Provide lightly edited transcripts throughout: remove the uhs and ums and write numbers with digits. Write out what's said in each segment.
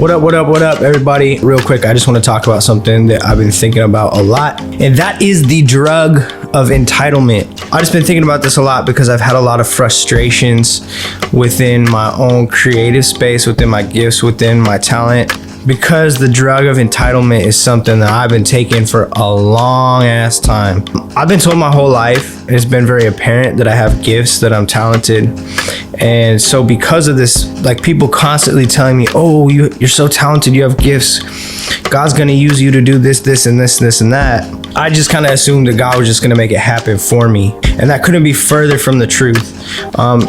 What up, everybody? Real quick, I just want to talk about something that I've been thinking about a lot, and that is the drug of entitlement. I've just been thinking about this a lot because I've had a lot of frustrations within my own creative space, within my gifts, within my talent, because the drug of entitlement is something that I've been taking for a long ass time. I've been told my whole life, and it's been very apparent that I have gifts, that I'm talented. And so because of this, like, people constantly telling me, oh, you're so talented, you have gifts, God's gonna use you to do this and this and that. I just kind of assumed that God was just gonna make it happen for me. And that couldn't be further from the truth.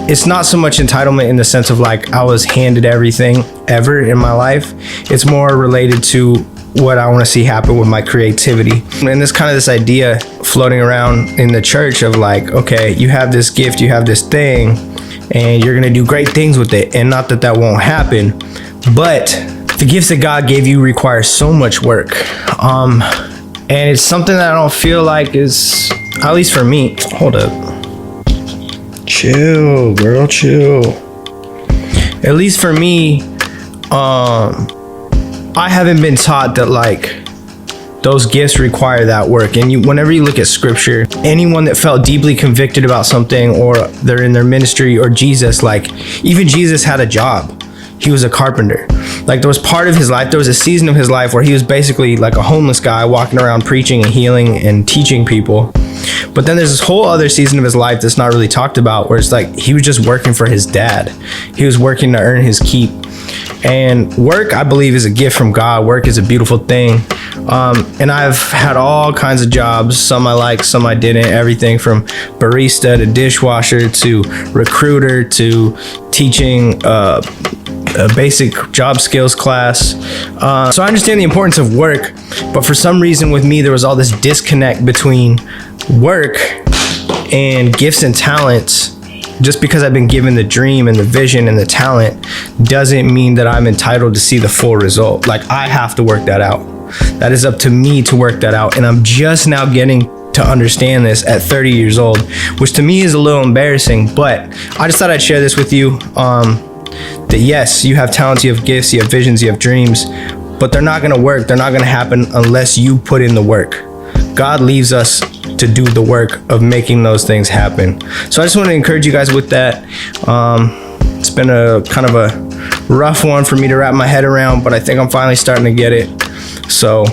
It's not so much entitlement in the sense of like I was handed everything ever in my life. It's more related to what I want to see happen with my creativity. And this kind of this idea floating around in the church of like, okay, you have this gift, you have this thing, and you're gonna do great things with it. And not that that won't happen, but the gifts that God gave you require so much work. And it's something that I don't feel like is, at least for me, hold up. Chill, girl, chill. At least for me, I haven't been taught that like those gifts require that work. And whenever you look at scripture, anyone that felt deeply convicted about something, or they're in their ministry, or Jesus, like even Jesus had a job. He was a carpenter. Like there was part of his life, there was a season of his life where he was basically like a homeless guy walking around preaching and healing and teaching people. But then there's this whole other season of his life that's not really talked about, where it's like he was just working for his dad. He was working to earn his keep. And work, I believe, is a gift from God. Work is a beautiful thing. And I've had all kinds of jobs. Some I like, some I didn't. Everything from barista to dishwasher to recruiter to teaching a basic job skills class. So I understand the importance of work, but for some reason with me, there was all this disconnect between work and gifts and talents. Just because I've been given the dream and the vision and the talent doesn't mean that I'm entitled to see the full result. Like I have to work that out. That is up to me to work that out. And I'm just now getting to understand this at 30 years old, which to me is a little embarrassing, but I just thought I'd share this with you. That yes, you have talents, you have gifts, you have visions, you have dreams, but they're not gonna work. They're not gonna happen unless you put in the work. God leaves us to do the work of making those things happen. So I just want to encourage you guys with that. It's been a kind of a rough one for me to wrap my head around, but I think I'm finally starting to get it. So